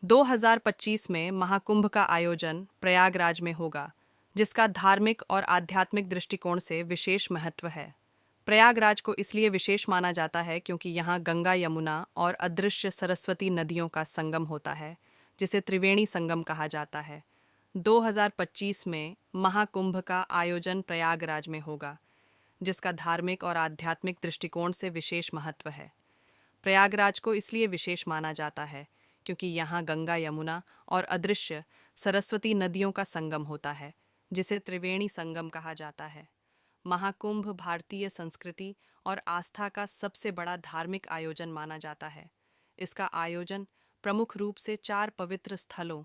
2025 में महाकुंभ का आयोजन प्रयागराज में होगा, जिसका धार्मिक और आध्यात्मिक दृष्टिकोण से विशेष महत्व है। प्रयागराज को इसलिए विशेष माना जाता है क्योंकि यहाँ गंगा, यमुना और अदृश्य सरस्वती नदियों का संगम होता है, जिसे त्रिवेणी संगम कहा जाता है। 2025 में महाकुंभ का आयोजन प्रयागराज में होगा, जिसका धार्मिक और आध्यात्मिक दृष्टिकोण से विशेष महत्व है। प्रयागराज को इसलिए विशेष माना जाता है क्योंकि यहाँ गंगा, यमुना और अदृश्य सरस्वती नदियों का संगम होता है, जिसे त्रिवेणी संगम कहा जाता है। महाकुंभ भारतीय संस्कृति और आस्था का सबसे बड़ा धार्मिक आयोजन माना जाता है। इसका आयोजन प्रमुख रूप से 4 पवित्र स्थलों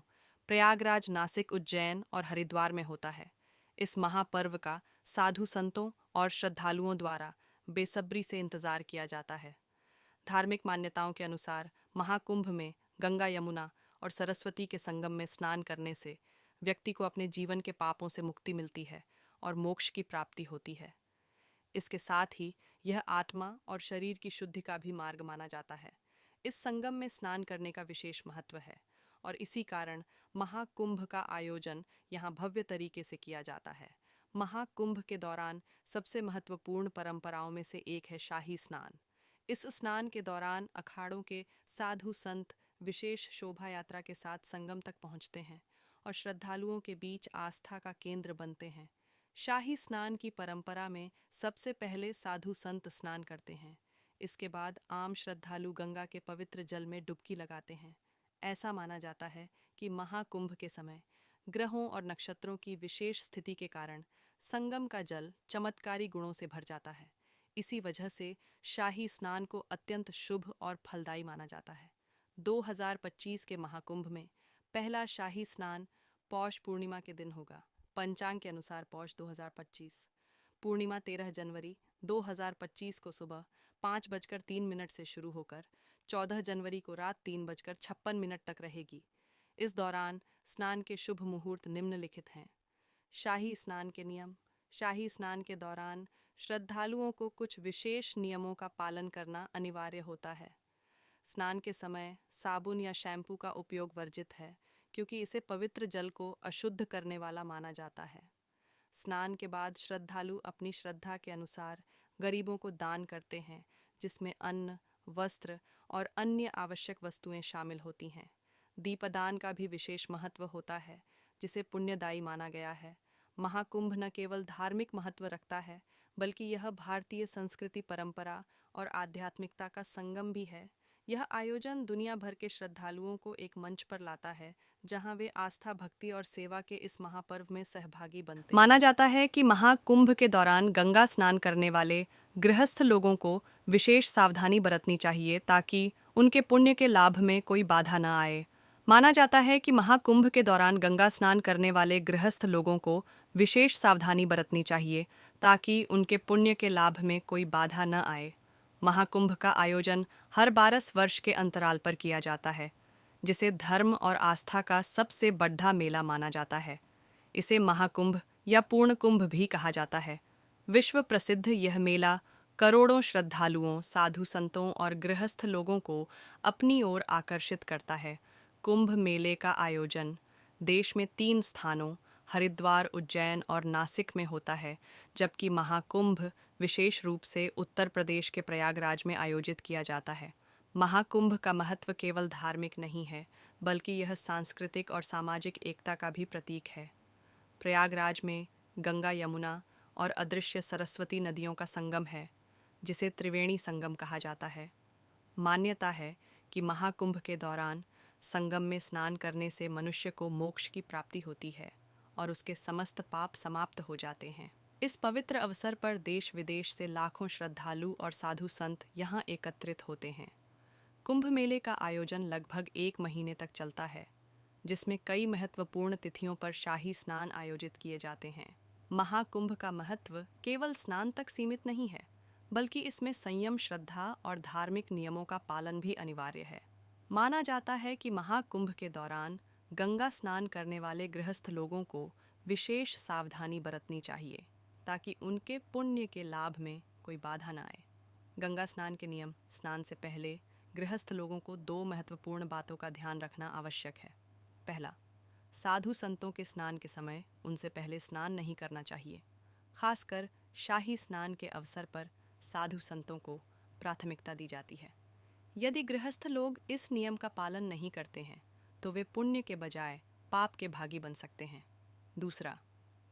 प्रयागराज, नासिक, उज्जैन और हरिद्वार में होता है। इस महापर्व का साधु संतों और श्रद्धालुओं द्वारा बेसब्री से इंतजार किया जाता है। धार्मिक मान्यताओं के अनुसार महाकुंभ में गंगा, यमुना और सरस्वती के संगम में स्नान करने से व्यक्ति को अपने जीवन के पापों से मुक्ति मिलती है और मोक्ष की प्राप्ति होती है। इसके साथ ही यह आत्मा और शरीर की शुद्धि का भी मार्ग माना जाता है। इस संगम में स्नान करने का विशेष महत्व है और इसी कारण महाकुंभ का आयोजन यहाँ भव्य तरीके से किया जाता है। महाकुंभ के दौरान सबसे महत्वपूर्ण परंपराओं में से एक है शाही स्नान। इस स्नान के दौरान अखाड़ों के साधु संत विशेष शोभा यात्रा के साथ संगम तक पहुंचते हैं और श्रद्धालुओं के बीच आस्था का केंद्र बनते हैं। शाही स्नान की परंपरा में सबसे पहले साधु संत स्नान करते हैं। इसके बाद आम श्रद्धालु गंगा के पवित्र जल में डुबकी लगाते हैं। ऐसा माना जाता है कि महाकुंभ के समय ग्रहों और नक्षत्रों की विशेष स्थिति के कारण संगम का जल चमत्कारी गुणों से भर जाता है। इसी वजह से शाही स्नान को अत्यंत शुभ और फलदायी माना जाता है। 2025 के महाकुंभ में पहला शाही स्नान पौष पूर्णिमा के दिन होगा। पंचांग के अनुसार पौष 2025 पूर्णिमा 13 जनवरी 2025 को सुबह 5:03 से शुरू होकर 14 जनवरी को रात 3:56 तक रहेगी। इस दौरान स्नान के शुभ मुहूर्त निम्नलिखित हैं। शाही स्नान के नियम। शाही स्नान के दौरान श्रद्धालुओं को कुछ विशेष नियमों का पालन करना अनिवार्य होता है। स्नान के समय साबुन या शैम्पू का उपयोग वर्जित है क्योंकि इसे पवित्र जल को अशुद्ध करने वाला माना जाता है। स्नान के बाद श्रद्धालु अपनी श्रद्धा के अनुसार गरीबों को दान करते हैं, जिसमें अन्न, वस्त्र और अन्य आवश्यक वस्तुएं शामिल होती हैं। दीपदान का भी विशेष महत्व होता है, जिसे पुण्यदायी माना गया है। महाकुंभ न केवल धार्मिक महत्व रखता है, बल्कि यह भारतीय संस्कृति, परंपरा और आध्यात्मिकता का संगम भी है। यह आयोजन दुनिया भर के श्रद्धालुओं को एक मंच पर लाता है, जहां वे आस्था, भक्ति और सेवा के इस महापर्व में सहभागी बनते हैं। माना जाता है कि महाकुंभ के दौरान गंगा स्नान करने वाले गृहस्थ लोगों को विशेष सावधानी बरतनी चाहिए ताकि उनके पुण्य के लाभ में कोई बाधा न आए। माना जाता है कि महाकुंभ के दौरान गंगा स्नान करने वाले गृहस्थ लोगों को विशेष सावधानी बरतनी चाहिए ताकि उनके पुण्य के लाभ में कोई बाधा न आए। महाकुंभ का आयोजन हर 12 वर्ष के अंतराल पर किया जाता है, जिसे धर्म और आस्था का सबसे बड़ा मेला माना जाता है। इसे महाकुंभ या पूर्ण कुंभ भी कहा जाता है। विश्व प्रसिद्ध यह मेला करोड़ों श्रद्धालुओं, साधु संतों और गृहस्थ लोगों को अपनी ओर आकर्षित करता है। कुंभ मेले का आयोजन देश में 3 स्थानों हरिद्वार, उज्जैन और नासिक में होता है, जबकि महाकुंभ विशेष रूप से उत्तर प्रदेश के प्रयागराज में आयोजित किया जाता है। महाकुंभ का महत्व केवल धार्मिक नहीं है, बल्कि यह सांस्कृतिक और सामाजिक एकता का भी प्रतीक है। प्रयागराज में गंगा, यमुना और अदृश्य सरस्वती नदियों का संगम है, जिसे त्रिवेणी संगम कहा जाता है। मान्यता है कि महाकुंभ के दौरान संगम में स्नान करने से मनुष्य को मोक्ष की प्राप्ति होती है और उसके समस्त पाप समाप्त हो जाते हैं। इस पवित्र अवसर पर देश विदेश से लाखों श्रद्धालु और साधु संत यहाँ एकत्रित होते हैं। कुंभ मेले का आयोजन लगभग 1 महीने तक चलता है, जिसमें कई महत्वपूर्ण तिथियों पर शाही स्नान आयोजित किए जाते हैं। महाकुंभ का महत्व केवल स्नान तक सीमित नहीं है, बल्कि इसमें संयम, श्रद्धा और धार्मिक नियमों का पालन भी अनिवार्य है। माना जाता है कि महाकुंभ के दौरान गंगा स्नान करने वाले गृहस्थ लोगों को विशेष सावधानी बरतनी चाहिए ताकि उनके पुण्य के लाभ में कोई बाधा न आए। गंगा स्नान के नियम। स्नान से पहले गृहस्थ लोगों को दो महत्वपूर्ण बातों का ध्यान रखना आवश्यक है। पहला, साधु संतों के स्नान के समय उनसे पहले स्नान नहीं करना चाहिए। खासकर शाही स्नान के अवसर पर साधु संतों को प्राथमिकता दी जाती है। यदि गृहस्थ लोग इस नियम का पालन नहीं करते हैं तो वे पुण्य के बजाय पाप के भागी बन सकते हैं। दूसरा,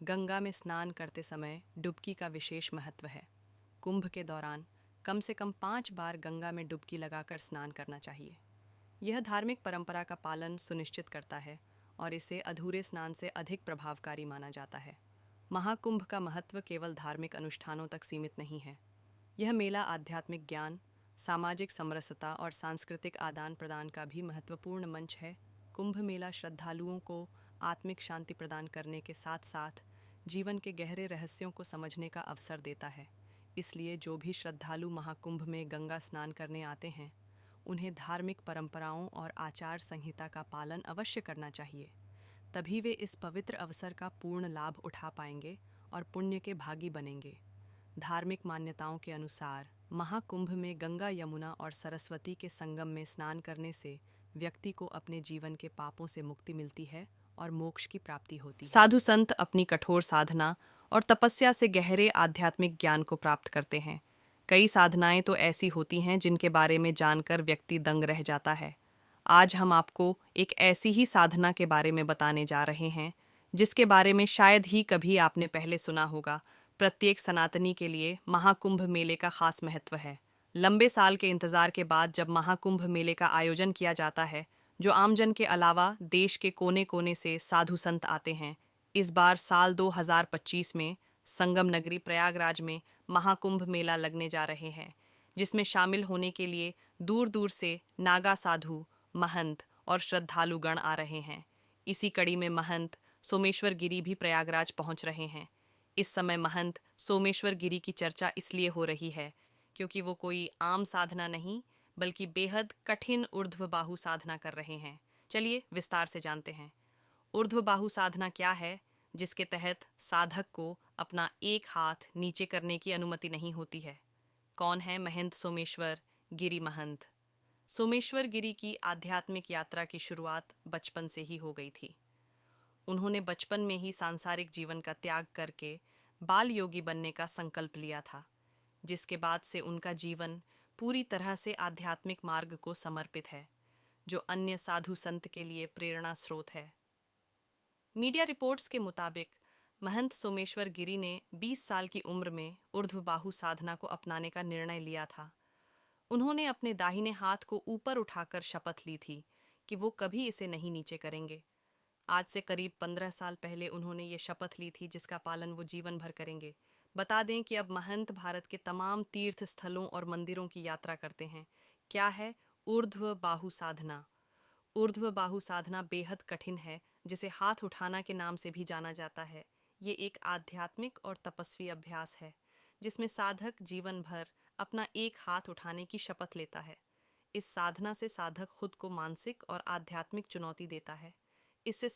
गंगा में स्नान करते समय डुबकी का विशेष महत्व है। कुंभ के दौरान कम से कम 5 बार गंगा में डुबकी लगाकर स्नान करना चाहिए। यह धार्मिक परंपरा का पालन सुनिश्चित करता है और इसे अधूरे स्नान से अधिक प्रभावकारी माना जाता है। महाकुंभ का महत्व केवल धार्मिक अनुष्ठानों तक सीमित नहीं है। यह मेला आध्यात्मिक ज्ञान, सामाजिक समरसता और सांस्कृतिक आदान प्रदान का भी महत्वपूर्ण मंच है। कुंभ मेला श्रद्धालुओं को आत्मिक शांति प्रदान करने के साथ साथ जीवन के गहरे रहस्यों को समझने का अवसर देता है। इसलिए जो भी श्रद्धालु महाकुंभ में गंगा स्नान करने आते हैं, उन्हें धार्मिक परंपराओं और आचार संहिता का पालन अवश्य करना चाहिए। तभी वे इस पवित्र अवसर का पूर्ण लाभ उठा पाएंगे और पुण्य के भागी बनेंगे। धार्मिक मान्यताओं के अनुसार महाकुंभ में गंगा, यमुना और सरस्वती के संगम में स्नान करने से व्यक्ति को अपने जीवन के पापों से मुक्ति मिलती है और मोक्ष की प्राप्ति होती है। साधु संत अपनी कठोर साधना और तपस्या से गहरे आध्यात्मिक ज्ञान को प्राप्त करते हैं। कई साधनाएं तो ऐसी होती हैं जिनके बारे में जानकर व्यक्ति दंग रह जाता है। आज हम आपको एक ऐसी ही साधना के बारे में बताने जा रहे हैं जिसके बारे में शायद ही कभी आपने पहले सुना होगा। प्रत्येक सनातनी के लिए महाकुंभ मेले का खास महत्व है। लंबे साल के इंतजार के बाद जब महाकुंभ मेले का आयोजन किया जाता है, जो आमजन के अलावा देश के कोने कोने से साधु संत आते हैं, इस बार साल 2025 में संगम नगरी प्रयागराज में महाकुंभ मेला लगने जा रहे हैं, जिसमें शामिल होने के लिए दूर दूर से नागा साधु, महंत और श्रद्धालुगण आ रहे हैं। इसी कड़ी में महंत सोमेश्वर गिरी भी प्रयागराज पहुंच रहे हैं। इस समय महंत सोमेश्वर गिरी की चर्चा इसलिए हो रही है क्योंकि वो कोई आम साधना नहीं बल्कि बेहद कठिन ऊर्ध्वबाहु साधना कर रहे हैं। चलिए विस्तार से जानते हैं। ऊर्ध्वबाहु साधना क्या है, जिसके तहत साधक को अपना एक हाथ नीचे करने की अनुमति नहीं होती है। कौन है महंत सोमेश्वर गिरी महंत? सोमेश्वर गिरी की आध्यात्मिक यात्रा की शुरुआत बचपन से ही हो गई थी। उन्होंने बचपन में ही सांसारिक जीवन का त्याग करके बाल योगी बनने का संकल्प लिया था, जिसके बाद से उनका जीवन पूरी तरह से आध्यात्मिक मार्ग को समर्पित है, जो अन्य साधु संत के लिए प्रेरणा स्रोत है। मीडिया रिपोर्ट्स के मुताबिक महंत सोमेश्वर गिरी ने 20 साल की उम्र में ऊर्ध्वबाहु साधना को अपनाने का निर्णय लिया था। उन्होंने अपने दाहिने हाथ को ऊपर उठाकर शपथ ली थी कि वो कभी इसे नहीं नीचे करेंगे। आज से करीब 15 साल पहले उन्होंने ये शपथ ली थी, जिसका पालन वो जीवन भर करेंगे। बता दें कि अब महंत भारत के तमाम तीर्थ स्थलों और मंदिरों की यात्रा करते हैं। क्या है ऊर्ध्वबाहु साधना? ऊर्ध्वबाहु साधना बेहद कठिन है, जिसे हाथ उठाना के नाम से भी जाना जाता है। ये एक आध्यात्मिक और तपस्वी अभ्यास है जिसमें साधक जीवन भर अपना एक हाथ उठाने की शपथ लेता है। इस साधना से साधक खुद को मानसिक और आध्यात्मिक चुनौती देता है। इससे